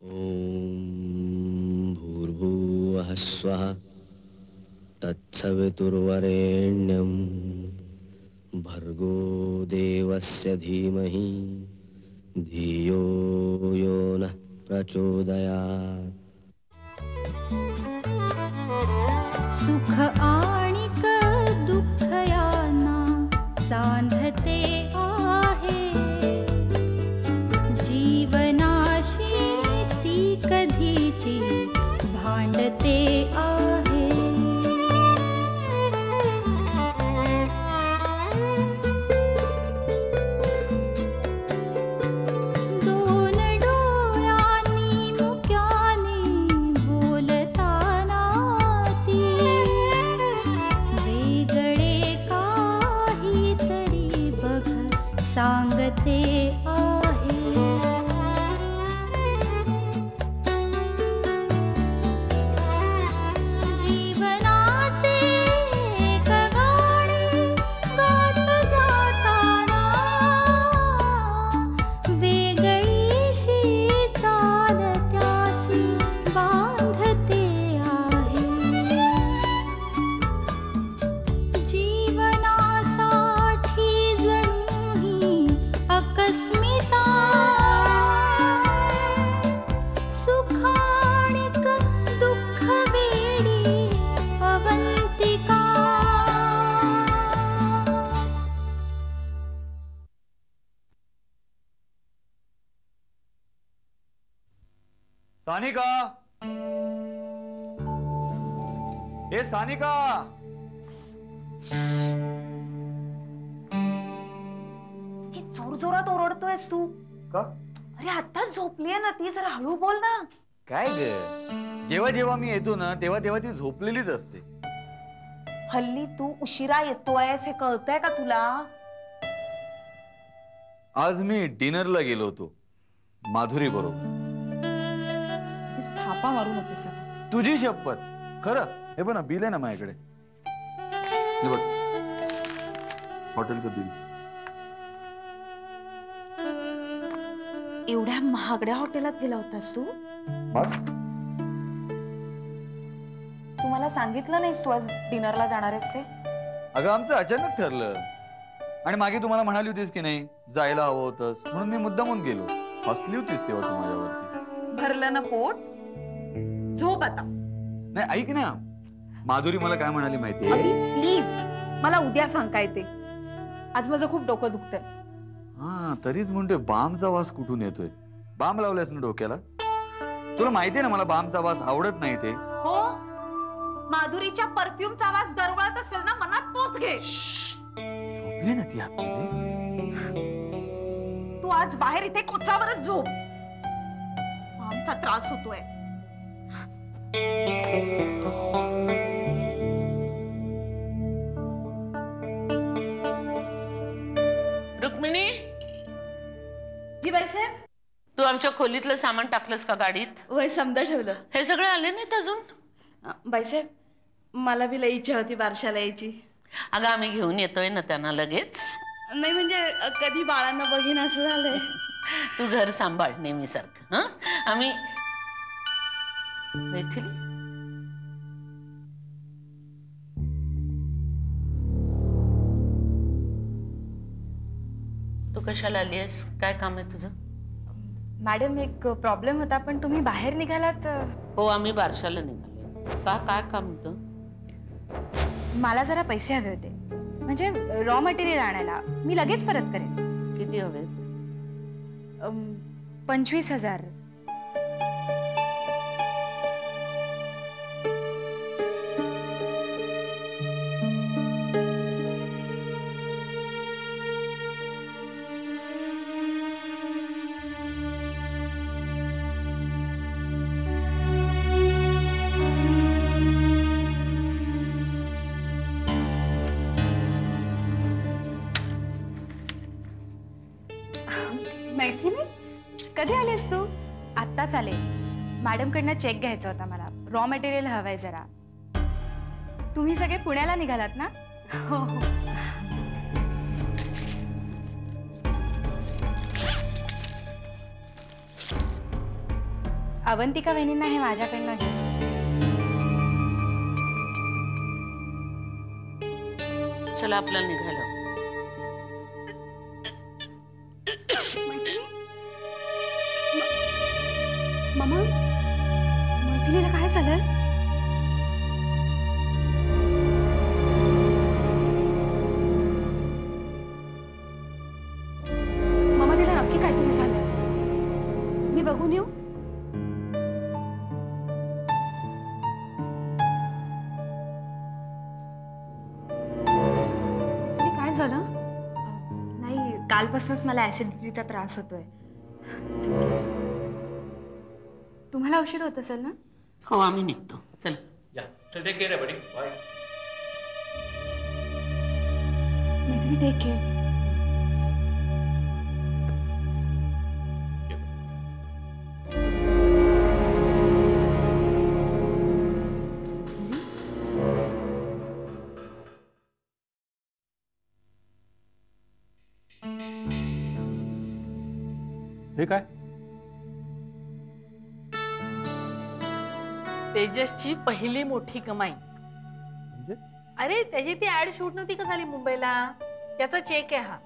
ओम भूर्भुवः स्वः तत्सवितुर्वरेण्यं भर्गो देवस्य धीमहि धियो यो नः प्रचोदयात्। सुख आणिक दुःख यांना सांधते आहे, जीवनाशी ती कधीची भांडते आहे। दोन डोळ्यांनी मुक्याने बोलताना ती वेगळे काहीतरी बघ सांगते आहे। जीवनाचे एक गाणे गात जाताना वेगळीशी चाल त्याची बांधते आहे। जीवनासाठी जणू ही अकस्मिता, सुखाणिक दुःख वेडी अवंतिका। सानिका, हे सानिका, ती जोरजोरात ओरडतोयस तू का? अरे आताच झोपलीये ना ती, जरा हळू बोल ना। काय ग, जेव्हा जेव्हा मी येतो ना तेव्हा तेव्हा ती झोपलेलीच असते। हल्ली तू उशिरा येतोयस हे कळतंय का तुला? आज मी डिनरला गेलो होतो माधुरी बरोबर। थापा मारू नकोस आता। तुझी शपथ, खरं हे बघ ना, बिल आहे ना माझ्याकडे, हे बघ हॉटेलचं बिल। एवढ्या महागड्या हॉटेलात गेला होतास तू? बघ, तू मला सांगितलं नाहीस तू आज डिनरला जाणार आहेस ते? अगं आमचं अचानक ठरलं, आणि मागे तुम्हाला म्हणाली होतीस की नाही जायला हवं होतंस, म्हणून मी मुद्दामून गेलो। हसली होतीस तेव्हा तू माझ्यावरती। भरलं ना पोट, झोप आता। नाही ऐक ना, माधुरी मला काय म्हणाली माहितीये? प्लीज मला उद्या सांग काय ते, आज माझं खूप डोकं दुखतंय। हा, तरीच म्हणतोय बामचा वास कुठून येतोय? बाम लावलायस ना डोक्याला? तुला माहितीये ना मला बामचा वास आवडत नाही ते। हो, माधुरीच्या परफ्यूमचा आवाज दरवळत असेल ना मनात पोच घे। झोपली ना ती आतमध्ये? तू आज बाहेर इथे कोचावरच झोप, आमचा त्रास होतोय। रुक्मिणी, जी बाईसाहेब, तू आमच्या खोलीतलं सामान टाकलंस का गाडीत? वय समजा ठेवलं। हे सगळे आले नाहीत अजून? बाईसाहेब, मला बी लई इच्छा होती बारशाला यायची। अगं आम्ही घेऊन येतोय ना त्यांना लगेच। नाही म्हणजे कधी बाळांना बघीन असं झालंय। तू घर सांभाळ नेहमीसारखं। हं, आम्ही मैथिली, तू कशाला आली आहेस? काय काम आहे तुझं? मॅडम एक प्रॉब्लेम होता, पण तुम्ही बाहेर निघालात। हो, आम्ही बारशाला निघालो। का, काय काम होतं? मला जरा पैसे हवे होते, म्हणजे रॉ मटेरियल आणायला। मी लगेच परत करेन। किती हवेत? 25,000। मैथिली, कधी आलीस तू? आत्ताच आले। मॅडम कडनं चेक घ्यायचा होता मला, रॉ मटेरियल हवंय जरा। तुम्ही सगळे पुण्याला निघालात ना? हो हो। अवंतिका वहिनींना हे माझ्याकडनं घे. चला आपल्याला निघायला. मम्मा, मैथिलीला काय झालं? मम्मा, तिला नक्की काहीतरी झालं. मी बघून येऊ? काय झालं? नाही, कालपासूनच मला ऍसिडिटीचा त्रास होतोय. तुम्हाला उशीर होत असेल ना? हो, आम्ही निघतो. चल. Maithili, take care. हे काय? तेजसची पहिली मोठी कमाई. म्हणजे अरे, त्याची ती ऍड शूट नव्हती का झाली मुंबईला, त्याचा चेक आहे हा.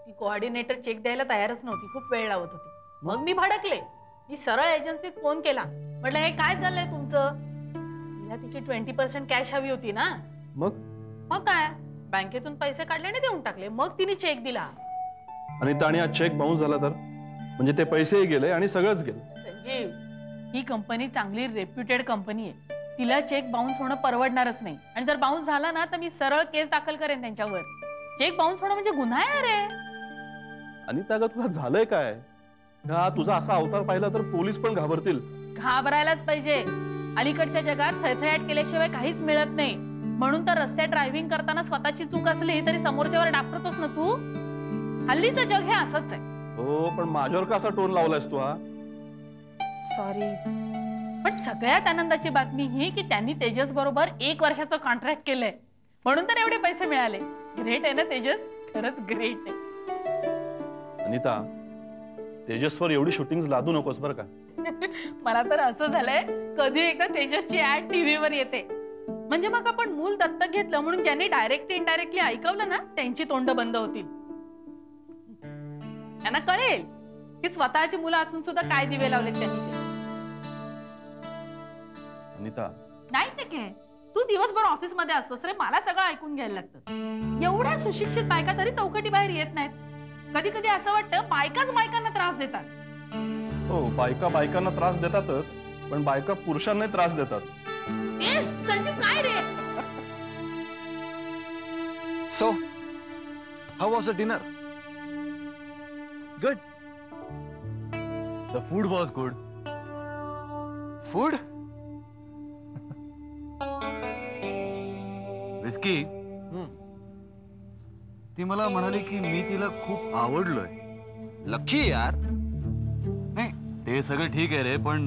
ती कोऑर्डिनेटर चेक द्यायला तयारच नव्हती, खूप वेळ लावत होती. मग मी भडकले. मी सरळ एजन्सीत फोन केला. म्हटलं, हे काय चाललंय तुमचं? तिला तिची 20% कॅश हवी होती ना. मग काय, बँकेतून पैसे काढले आणि देऊन टाकले. मग तिने चेक दिला. आणि हा चेक बाउन्स झाला तर म्हणजे ते पैसेही गेले आणि सगळंच गेलं. संजीव, ही कंपनी चांगली रेप्युटेड कंपनी आहे. तिला चेक बाउन्स होणं परवडणारच नाही. आणि जर बाउन्स झाला ना तर मी सरळ केस दाखल करेन त्यांच्यावर. चेक बाउन्स होणं म्हणजे गुन्हा आहे. अरे आणि त्याला तुला झालंय काय? हा तुझा असा अवतार पाहिला तर पोलीस पण घाबरतील. घाबरायलाच पाहिजे. अलीकडच्या जगात थैथयाट केल्याशिवाय काहीच मिळत नाही. म्हणून तर रस्त्यात ड्रायव्हिंग करताना स्वतःची चूक असली तरी समोरच्यावर डापरतोस ना तू. हल्लीचं जग हे असंच आहे. हो, पण माझ्यावर कसा टोन लावलायस तू? हा, सॉरी. पण सगळ्यात आनंदाची बातमी ही की त्यांनी तेजस बरोबर 1 वर्षाचं कॉन्ट्रॅक्ट केलंय. म्हणून तर एवढे पैसे मिळाले. ग्रेट आहे ना तेजस, खरंच ग्रेट आहे. अनिता, तेजसवर एवढी शूटिंग लादू नकोस बरं का. मला तर असं झालंय, कधी एकदा तेजसची ऍड टीव्हीवर येते म्हणजे मग आपण मूल दत्तक घेतलं म्हणून ज्यांनी डायरेक्टली इनडायरेक्टली ऐकवलं ना त्यांची तोंड बंद होतील. त्यांना कळेल की स्वतःची मुलं असून सुद्धा काय दिवे लावलेत त्यांनी. अनिता, नाही ते काय, तू दिवसभर ऑफिस मध्ये असतोस रे. मला सगळं ऐकून घ्यायला लागतं. एवढ्या सुशिक्षित बायका तरी चौकटी बाहेर येत नाहीत. कधी कधी असं वाटतं बायकाच बायकांना त्रास देतात. हो, बायका बायकांना त्रास देतातच, पण बायका पुरुषांना त्रास देतात. संजीव, काय रे? So, how was the dinner? Good. The food was good. Food? Whisky, ती मला म्हणाली की मी तिला खूप आवडलोय. लकी यार. नाही, ते सगळं ठीक आहे रे, पण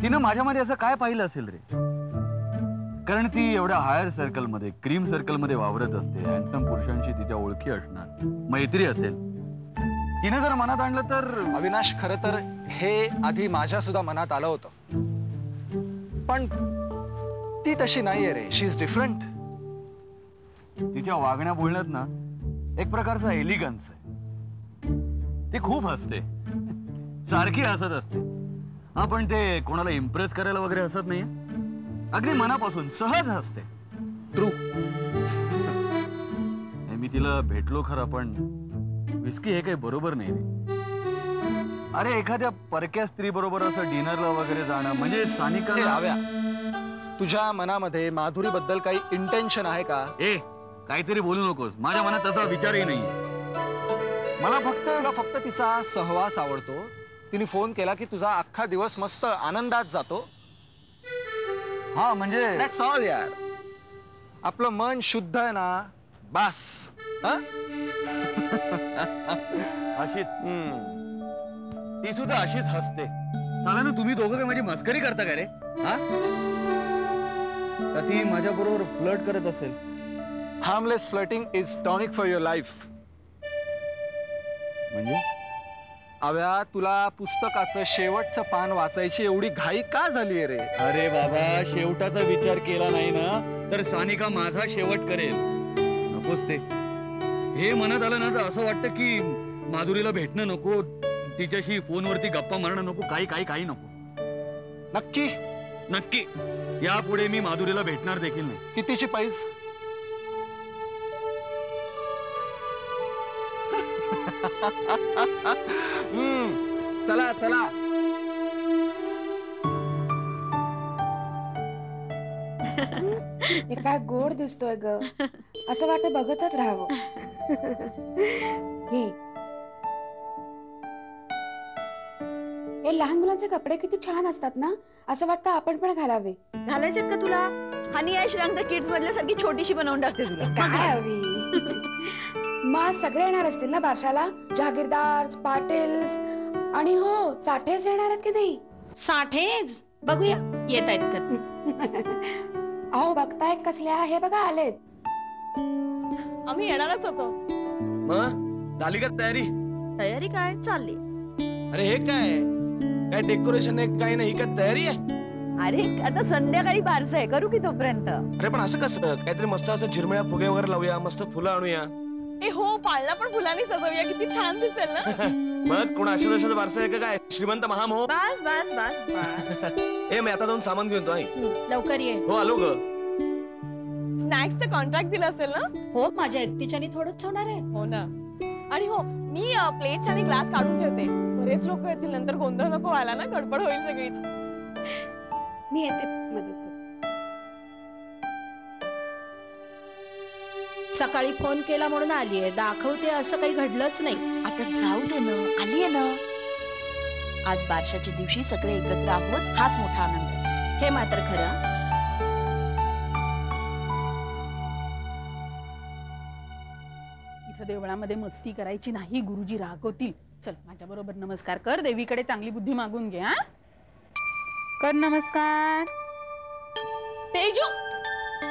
तिनं माझ्यामध्ये असं काय पाहिलं असेल रे? कारण ती एवढ्या हायर सर्कल मध्ये, क्रीम सर्कल मध्ये वावरत असते. हँडसम पुरुषांशी तिच्या ओळखी असणार, मैत्री असेल. तिने जर मनात आणलं तर. अविनाश, खरं तर हे आधी माझ्या सुद्धा मनात आलं होतं, पण ती तशी नाहीये रे. शी इज डिफरंट. तिच्या वागण्या बोलण्यात ना एक प्रकारचा एलिगन्स आहे. ती खूप हसते, सारखी हसत असते. हा, पण ते कोणाला इम्प्रेस करायला वगैरे हसत नाही. अगदी मनापासून सहज हसते. ट्रू. मी तिला भेटलो खरं, पण विस्की हे काही बरोबर नाही रे. अरे, एखाद्या परक्या स्त्री बरोबर असं डिनरला वगैरे जाणं म्हणजे सानिका, तुझ्या मनामध्ये माधुरी बद्दल काही इंटेन्शन आहे का? काहीतरी बोलू नकोस. माझ्या मनात तसा विचारही नाही. मला फक्त तिचा सहवास आवडतो. तिने फोन केला की तुझा अख्खा दिवस मस्त आनंदात जातो. हा, म्हणजे दॅट्स ऑल यार. आपलं मन शुद्ध आहे ना, बास. अशीच ती सुद्धा अशीच हसते. चाला ना, तुम्ही दोघं काय माझी मस्करी करता का रे? हा, का ती माझ्या बरोबर फ्लर्ट करत असेल? Harmless flirting is tonic for your life. म्हणजे अव्या तुला पुस्तकाचं शेवटचं पान वाचायची एवढी घाई का झाली रे? अरे बाबा, शेवटाचा विचार केला नाही ना तर सानिका माझा शेवट करेल. नकोच ते. हे मनात आलं ना तर असं वाटतं की माधुरीला भेटणं नको, तिच्याशी फोनवरती गप्पा मारणं नको, काही नको. नक्की नक्की यापुढे मी माधुरीला भेटणार देखील नाही. कितीची पैज? चला चला. हे काय गोड दिसतोय ग, असं वाटतं बघतच राहावं. हे लहान मुलांचे कपडे किती छान असतात ना, असं वाटतं आपण पण घालावे. घालायचेत का तुला? हनी आय श्रँक द किड्स मधल्या सारखी छोटीशी बनवून टाकते तुला. काय हवी? मग सगळे येणार असतील ना बारशाला? जहागीरदार, पाटील्स आणि हो साठेच येणार आहेत की नाही? साठेच बघूया येत आहेत का. अहो बघताय कसल्या, हे बघा आलेत. आम्ही येणारच होतो. मग झाली का तयारी? तयारी काय चालली? अरे हे काय डेकोरेशन आहे, काही नाही का तयारी आहे? अरे आता संध्याकाळी बारसं आहे, करू की तोपर्यंत. अरे पण असं कसं? काहीतरी मस्त असं झिरमिळ्या फुगे वगैरे लावूया, मस्त फुलं आणूया. ए हो, पाळणा पण फुलांनी सजवूया, किती छान दिसेल ना. मग कोण अशा दशाचं बारसं आहे का काय? श्रीमंत महामोह. बस बस बस बस. ए मी आता जाऊन सामान घेऊन येतो. आई लवकर ये. हो आलो ग. स्नॅक्सचं कॉन्ट्रॅक्ट दिलं असेल ना? हो, माझ्या एकटीच्यानी थोडंच होणार आहे. हो ना. आणि हो, मी प्लेट्स आणि ग्लास काढून ठेवते. बरेच लोक येतील, नंतर गोंधळ नको व्हायला ना, गडबड होईल सगळीच. मी येते मदत करू. सकाळी फोन केला म्हणून आलीये, दाखवते असं काही घडलंच नाही. आता जाऊ दे ना, आलीये ना. आज बारशाच्या दिवशी सगळे एकत्र आहोत, हाच मोठा आनंद आहे. हे मात्र खरं. इथं देवळामध्ये मस्ती करायची नाही, गुरुजी रागवतील. चल माझ्या बरोबर नमस्कार कर, देवीकडे चांगली बुद्धी मागून घे. हा कर नमस्कार. तेजू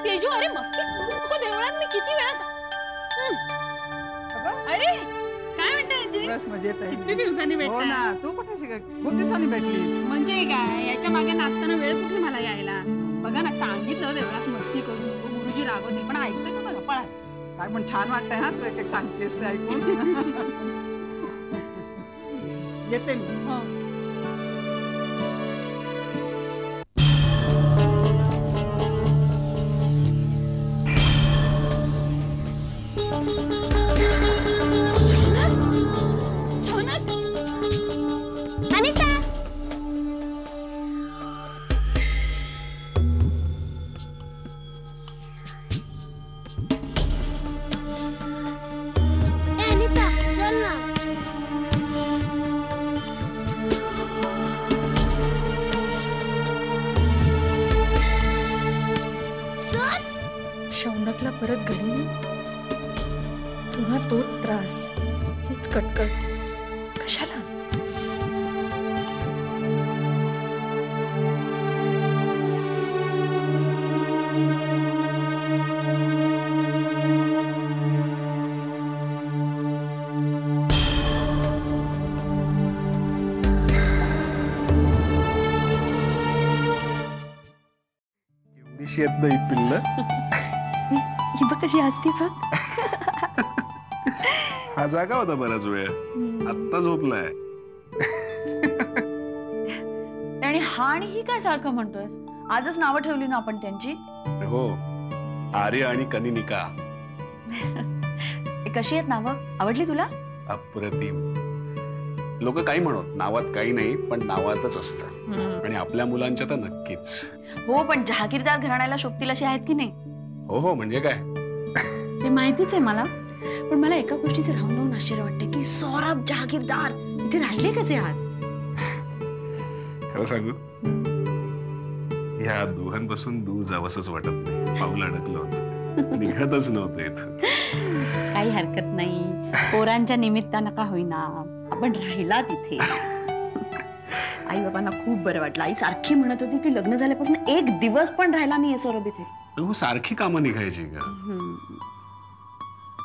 तेजू, अरे मस्ती नको देवळात. मी किती वेळा अरे काय म्हणते? बस मजेत आहे. किती दिवसांनी भेटला ना. तू कुठे खूप दिवसांनी भेटलीस. म्हणजे काय, याच्या मागे नाचताना वेळ कुठे मला यायला. बघा ना, सांगितलं देवळात मस्ती करू नको, गुरुजी रागवतील, पण ऐकतोय का बघा पळा. काय पण छान वाटतंय हा, तू एक सांगतेस ते ऐकून. येते मी. शौनकला परत घरी पुन्हा तोच त्रास, तीच कटकट. कशाला? एवढीशी येत नाही पिल्ल. ही बघ कशी असते बघ. हा जागा होता बराच वेळ, आत्ता झोपलाय. आणि हा आणि ही काय सारखं म्हणतोय? आजच नावं ठेवली ना आपण त्यांची. हो, आर्य आणि कनिनिका. कशी आहेत नावं? आवडली तुला? अप्रतिम. लोक काही म्हणत, नावात काही नाही, पण नावातच असतं. आणि आपल्या मुलांच्या तर नक्कीच. हो, पण जहागीरदार घराण्याला शोभतील अशी आहेत की नाही? हो हो, म्हणजे काय? ते माहितीच आहे मला, पण मला एका गोष्टीचे राहून राहून आश्चर्य वाटते की सौरभ जहागीरदार इथे राहिले कसे आज? खरं सांगू, या दोघांपासून दूर जावंसच वाटत नाही. पाऊल अडकलं होतं, निघतच नव्हतं इथं. काही हरकत नाही, पोरांच्या निमित्तानं का होईना आपण राहिला तिथे. आई बाबांना खूप बरं वाटलं. आई सारखी म्हणत होती की लग्न झाल्यापासून एक दिवस पण राहिला नाहीये सौरभ इथे. हो, सारखी कामं निघायची का?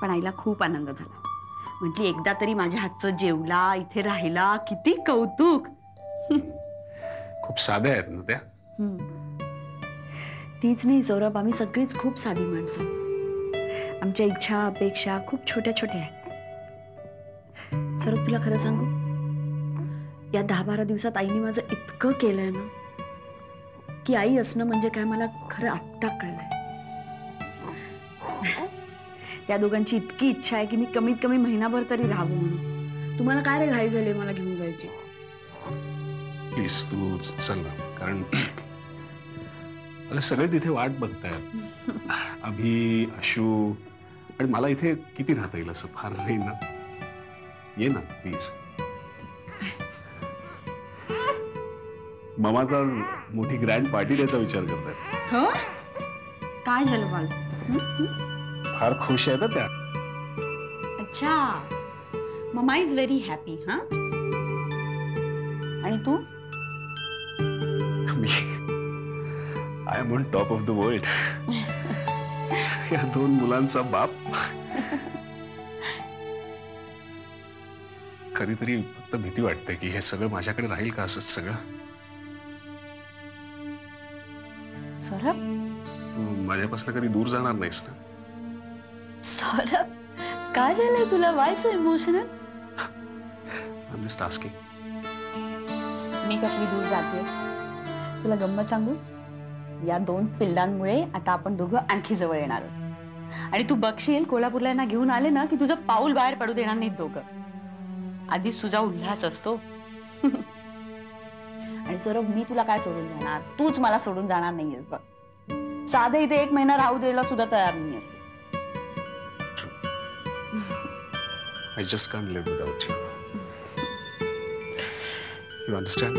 पण आईला खूप आनंद झाला. म्हटली एकदा तरी माझ्या हातचं जेवला, इथे राहिला, किती कौतुक. खूप साध्या आहेत ना त्या. तीच नाही सौरभ, आम्ही सगळीच खूप साधी माणसं. आमच्या इच्छा अपेक्षा खूप छोट्या छोट्या आहेत. सौरभ तुला खरं सांगू, या 10-12 दिवसात आईने माझं इतकं केलंय ना की आई असणं म्हणजे काय मला खरं आत्ता कळलंय. त्या दोघांची इतकी इच्छा आहे की मी कमीत कमी महिनाभर तरी राहावं म्हणून. तुम्हाला काय रे घाई झाली मला घेऊन जायची? प्लीज तू चल ना, कारण मला सगळे तिथे वाट बघतायत. अभि, अशू, आणि मला इथे किती राहता येईल असं फार नाही ना. ये ना प्लीज. मामा तर मोठी ग्रँड पार्टी द्यायचा विचार करतायत. हो? काय झालं बाल? फार खुश आहेत त्या. अच्छा, ममा इज व्हेरी हॅपी. हा, आणि तू? I am on top of the world. या 2 मुलांचा बाप. कधीतरी फक्त भीती वाटते की हे सगळं माझ्याकडे राहील का, असंच सगळं. सौरभ, तू माझ्यापासून कधी दूर जाणार नाहीस ना? सौरभ, काय झालंय तुला? Why so emotional? I am just asking. मी कसली दूर जाते? तुला गंमत सांगू, या 2 पिल्लांमुळे आता आपण दोघं आणखी जवळ येणार आहोत. आणि तू बघशील, कोल्हापूरला यांना घेऊन आले ना की तुझं पाऊल बाहेर पडू देणार नाहीत दोघं. आधीच तुझा उल्हास असतो. आणि सौरभ, मी तुला काय सोडून जाणार? तूच मला सोडून जाणार नाहीयेस बघ. साधं इथे 1 महिना राहू द्यायला सुद्धा तयार नाहीयेस. I just can't live without you. You understand?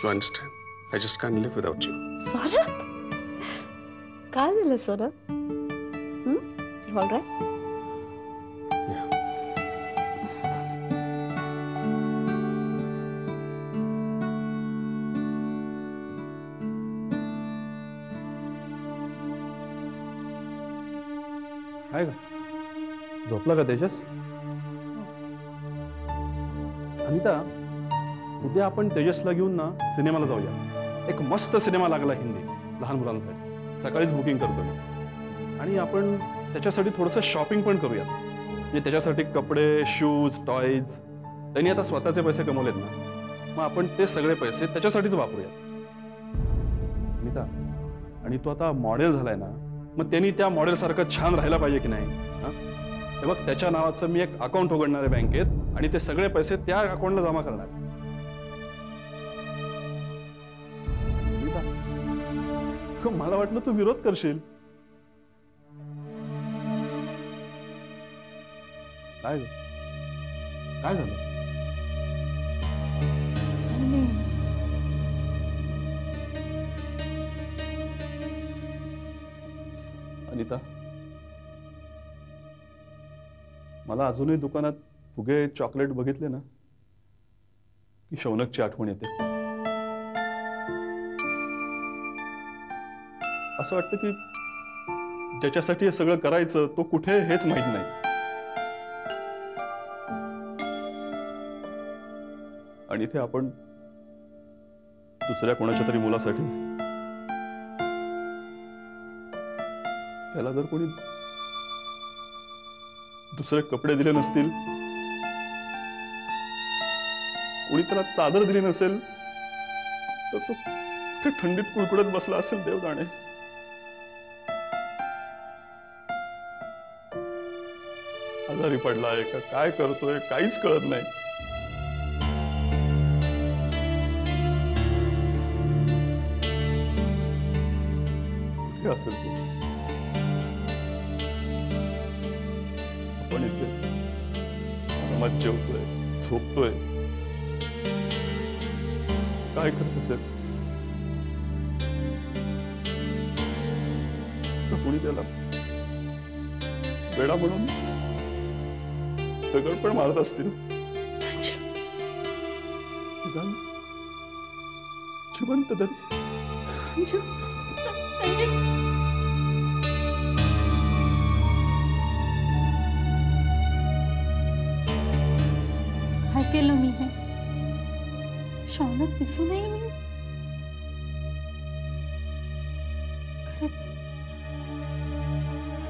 You understand? I just can't live without you. Saurabh, काय झालं सौरभ? All right? काय का झोपला का तेजस? अनिता, उद्या आपण तेजसला घेऊन ना सिनेमाला जाऊया. एक मस्त सिनेमा लागला हिंदी, लहान मुलांसाठी. सकाळीच बुकिंग करतो मी. आणि आपण त्याच्यासाठी थोडंसं शॉपिंग पण करूया. म्हणजे त्याच्यासाठी कपडे, शूज, टॉयज. त्यांनी आता स्वतःचे पैसे कमवलेत ना, मग आपण ते सगळे पैसे त्याच्यासाठीच वापरूया. अनिता, आणि तो आता मॉडेल झालाय ना, मग त्यांनी त्या मॉडेल सारखं छान राहायला पाहिजे की नाही? हे बघ, त्याच्या नावाचं मी एक अकाउंट उघडणार आहे बँकेत, आणि ते सगळे पैसे त्या अकाउंटला जमा करणार. मला वाटलं तू विरोध करशील. काय काय झालं? अनिता, मला अजूनही दुकानात फुगे, चॉकलेट बघितले ना की शौनकची आठवण येते. असं वाटतं की ज्याच्यासाठी हे सगळं करायचं तो कुठे हेच माहित नाही. आणि इथे आपण दुसऱ्या कोणाच्या तरी मुलासाठी, त्याला जर कोणी दुसरे कपडे दिले नसतील, कोणी त्याला चादर दिली नसेल, तर तो कुठे थंडीत कुडकुडत बसला असेल देव जाणे. आजारी पडलाय का काय करतोय काहीच कळत नाही. कुठे असेल तो? आपण इथे आरामात जेवतोय, झोपतोय, काय करत असेल? कोणी त्याला वेडा म्हणून दगड पण मारत असतील. जिवंत तरी केलं मी हे? शौनक दिसू नये मी? खरंच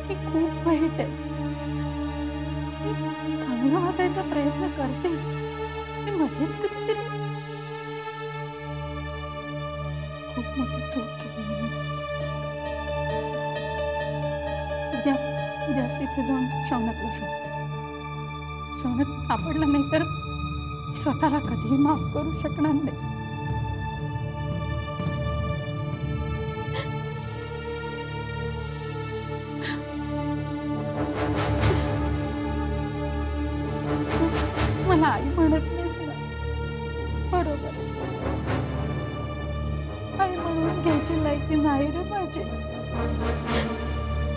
मी खूप वाईट आहे. मी चांगलं वागायचा प्रयत्न करते. मी मध्येच कधीतरी खूप मोठी चूक केली मी. उद्याच तिथे जाऊन शौनकला शोधते. शौनक सापडला नाही तर मी स्वतःला कधीही माफ करू शकणार नाही. मला आई म्हणत नाहीस ना, बरोबर आई म्हणून घ्यायची लायकी नाही रे माझी.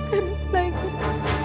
खरंच लायकी